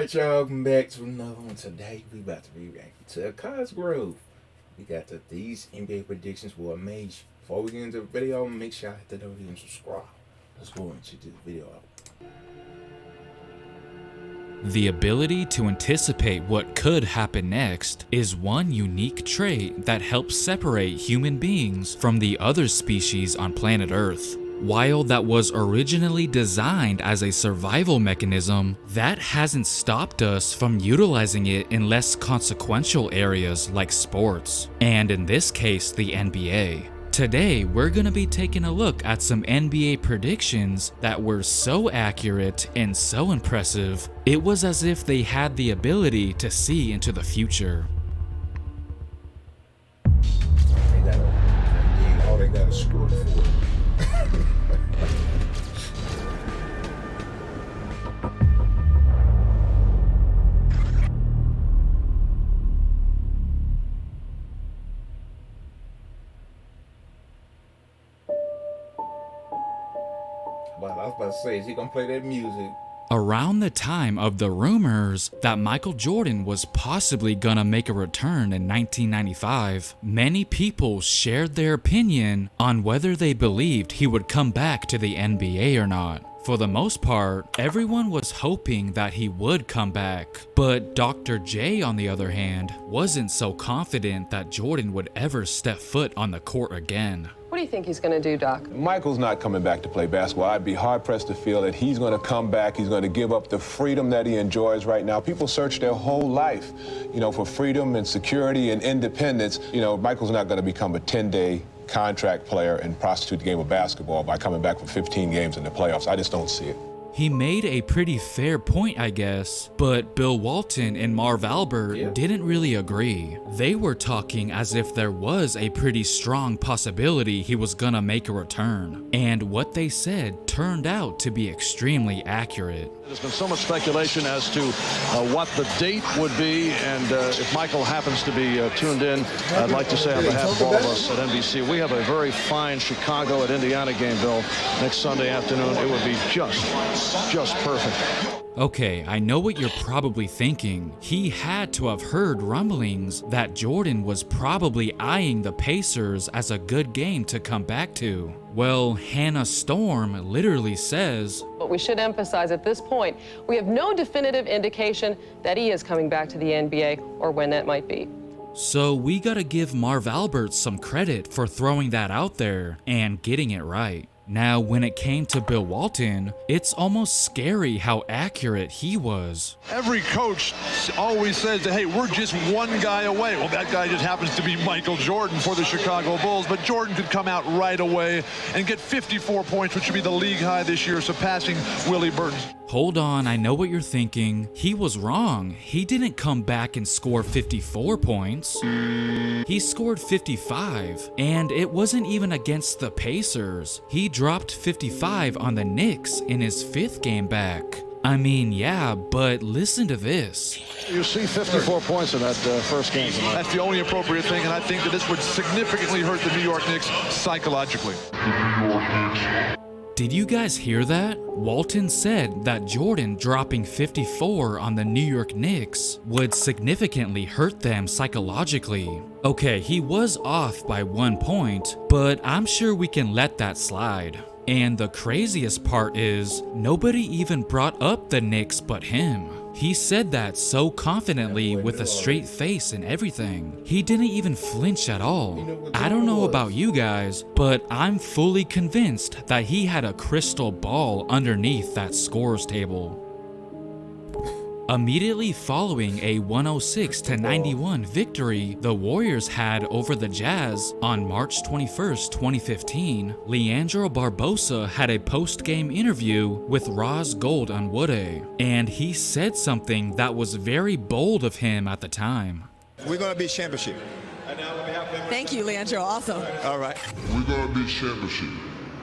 Alright, y'all, welcome back to another one. Today, we about to react to Cosgrove. We got these NBA predictions for AMAZE. Before we get into the video, make sure I hit the notification and subscribe. Let's go and check this video out. The ability to anticipate what could happen next is one unique trait that helps separate human beings from the other species on planet Earth. While that was originally designed as a survival mechanism, that hasn't stopped us from utilizing it in less consequential areas like sports, and in this case, the NBA. Today, we're gonna be taking a look at some NBA predictions that were so accurate and so impressive, it was as if they had the ability to see into the future. They got a score for it. But I was about to say, is he gonna play that music? Around the time of the rumors that Michael Jordan was possibly gonna make a return in 1995, many people shared their opinion on whether they believed he would come back to the NBA or not. For the most part, everyone was hoping that he would come back, but Dr. J, on the other hand, wasn't so confident that Jordan would ever step foot on the court again. What do you think he's going to do, Doc? Michael's not coming back to play basketball. I'd be hard-pressed to feel that he's going to come back. He's going to give up the freedom that he enjoys right now. People search their whole life, for freedom and security and independence. Michael's not going to become a 10-day contract player and prostitute the game of basketball by coming back for 15 games in the playoffs. I just don't see it. He made a pretty fair point, I guess, but Bill Walton and Marv Albert didn't really agree. They were talking as if there was a pretty strong possibility he was gonna make a return, and what they said turned out to be extremely accurate. There's been so much speculation as to what the date would be, and if Michael happens to be tuned in, I'd like to say on behalf of all of us at NBC, we have a very fine Chicago at Indiana game, Bill, next Sunday afternoon. It would be just perfect. Okay, I know what you're probably thinking. He had to have heard rumblings that Jordan was probably eyeing the Pacers as a good game to come back to. Well, Hannah Storm literally says, But we should emphasize at this point, we have no definitive indication that he is coming back to the NBA or when that might be. so we gotta give Marv Albert some credit for throwing that out there and getting it right. Now, when it came to Bill Walton, it's almost scary how accurate he was. Every coach always says that, hey, we're just one guy away. Well, that guy just happens to be Michael Jordan for the Chicago Bulls, but Jordan could come out right away and get 54 points, which would be the league high this year, surpassing Willie Burton's. Hold on, I know what you're thinking. He was wrong. He didn't come back and score 54 points. He scored 55, and it wasn't even against the Pacers. He dropped 55 on the Knicks in his 5th game back. I mean, yeah, but listen to this. You see 54 points in that first game tonight. That's the only appropriate thing, and I think that this would significantly hurt the New York Knicks psychologically. Did you guys hear that? Walton said that Jordan dropping 54 on the New York Knicks would significantly hurt them psychologically. Okay, he was off by 1 point, but I'm sure we can let that slide. And the craziest part is, nobody even brought up the Knicks but him. He said that so confidently with a straight face and everything. He didn't even flinch at all. I don't know about you guys, but I'm fully convinced that he had a crystal ball underneath that scores table. Immediately following a 106-91 victory the Warriors had over the Jazz on March 21st, 2015, Leandro Barbosa had a post-game interview with Roz Gold on Woode, and he said something that was very bold of him at the time. We're going to be championship. Thank you, Leandro. Awesome. All right. We're gonna be championship.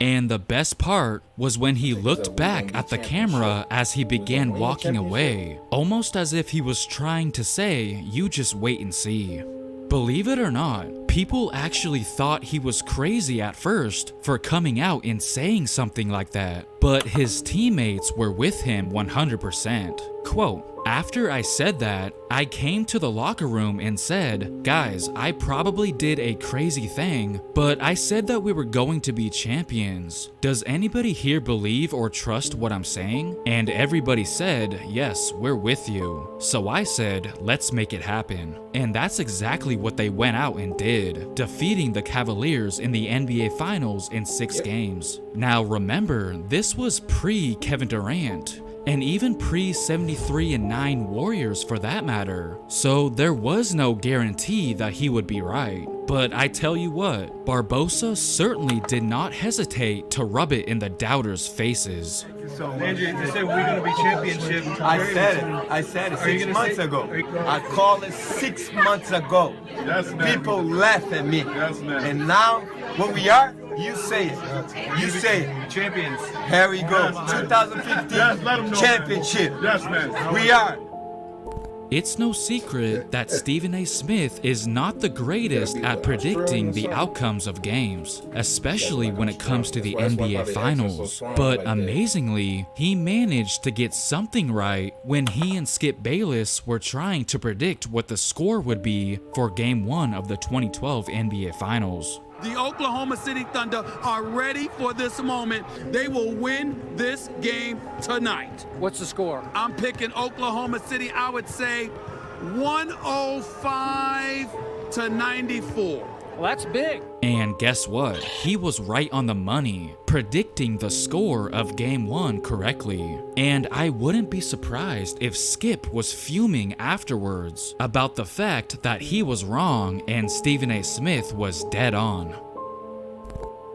And the best part was when he looked back at the camera as he began walking away, almost as if he was trying to say, you just wait and see. Believe it or not, people actually thought he was crazy at first for coming out and saying something like that, but his teammates were with him 100%. Quote, After I said that, I came to the locker room and said, guys, I probably did a crazy thing, but I said that we were going to be champions. Does anybody here believe or trust what I'm saying? And everybody said, yes, we're with you. So I said, let's make it happen. And that's exactly what they went out and did, defeating the Cavaliers in the NBA Finals in 6 games. Now remember, this was pre-Kevin Durant, and even pre-73-9 Warriors for that matter, so there was no guarantee that he would be right. But I tell you what, Barbosa certainly did not hesitate to rub it in the doubters' faces. So, Andrew, you said we're going to be championship. I said it 6 months ago. I called it 6 months ago. People laugh at me. And now, what we are, you say it. You say it. Champions. Here we go. 2015 championship. Yes, man. We are. It's no secret that Stephen A. Smith is not the greatest at predicting the outcomes of games, especially when it comes to the NBA Finals. But amazingly, he managed to get something right when he and Skip Bayless were trying to predict what the score would be for Game 1 of the 2012 NBA Finals. The Oklahoma City Thunder are ready for this moment. They will win this game tonight. What's the score? I'm picking Oklahoma City, I would say 105-94. Well, that's big. And guess what? He was right on the money, predicting the score of Game 1 correctly. And I wouldn't be surprised if Skip was fuming afterwards about the fact that he was wrong and Stephen A. Smith was dead on.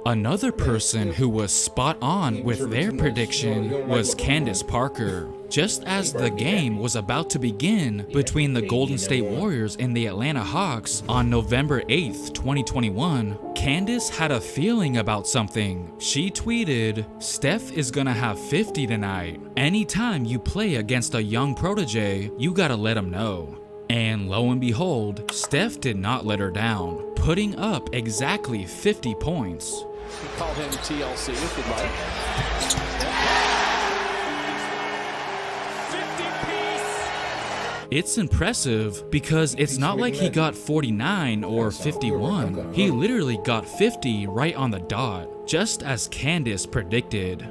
Another person who was spot on with their prediction was Candace Parker. Just as the game was about to begin between the Golden State Warriors and the Atlanta Hawks on November 8th, 2021, Candace had a feeling about something. She tweeted, "Steph is gonna have 50 tonight. Anytime you play against a young protege, you gotta let him know." And lo and behold, Steph did not let her down, putting up exactly 50 points. You call him TLC if you'd like. It's impressive because it's not like he got 49 or 51. He literally got 50 right on the dot, just as Candace predicted.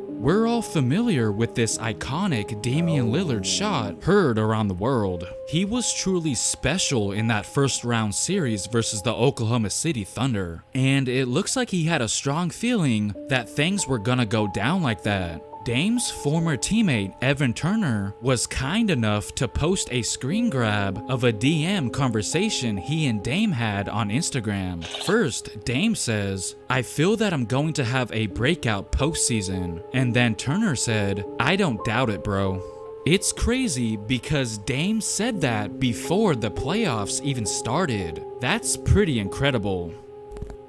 We're all familiar with this iconic Damian Lillard shot heard around the world. He was truly special in that first round series versus the Oklahoma City Thunder, and it looks like he had a strong feeling that things were gonna go down like that. Dame's former teammate Evan Turner was kind enough to post a screen grab of a DM conversation he and Dame had on Instagram. First, Dame says, "I feel that I'm going to have a breakout postseason." And then Turner said, "I don't doubt it, bro." It's crazy because Dame said that before the playoffs even started. That's pretty incredible.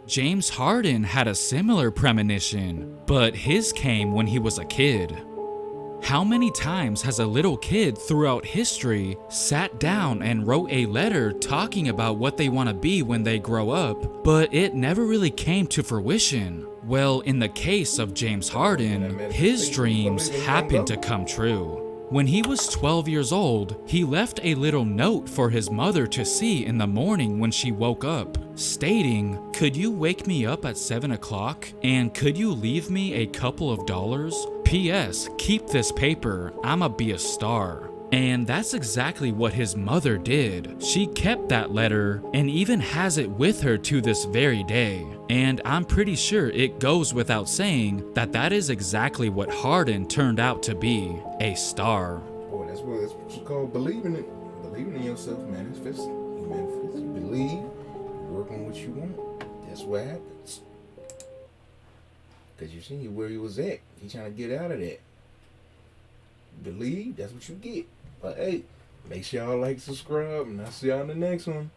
James Harden had a similar premonition, but his came when he was a kid. How many times has a little kid throughout history sat down and wrote a letter talking about what they want to be when they grow up, but it never really came to fruition? Well, in the case of James Harden, his dreams happened to come true. When he was 12 years old, he left a little note for his mother to see in the morning when she woke up, stating, "Could you wake me up at 7 o'clock? And could you leave me a couple of dollars? P.S. Keep this paper, I'ma be a star." And that's exactly what his mother did. She kept that letter and even has it with her to this very day. And I'm pretty sure it goes without saying that that is exactly what Harden turned out to be, a star. Boy, that's what you call believing it. Believing in yourself, manifesting. You manifest, you believe, you work on what you want. That's what happens. Because you see where he was at. He trying to get out of that. Believe, that's what you get. But hey, make sure y'all like, subscribe, and I'll see y'all in the next one.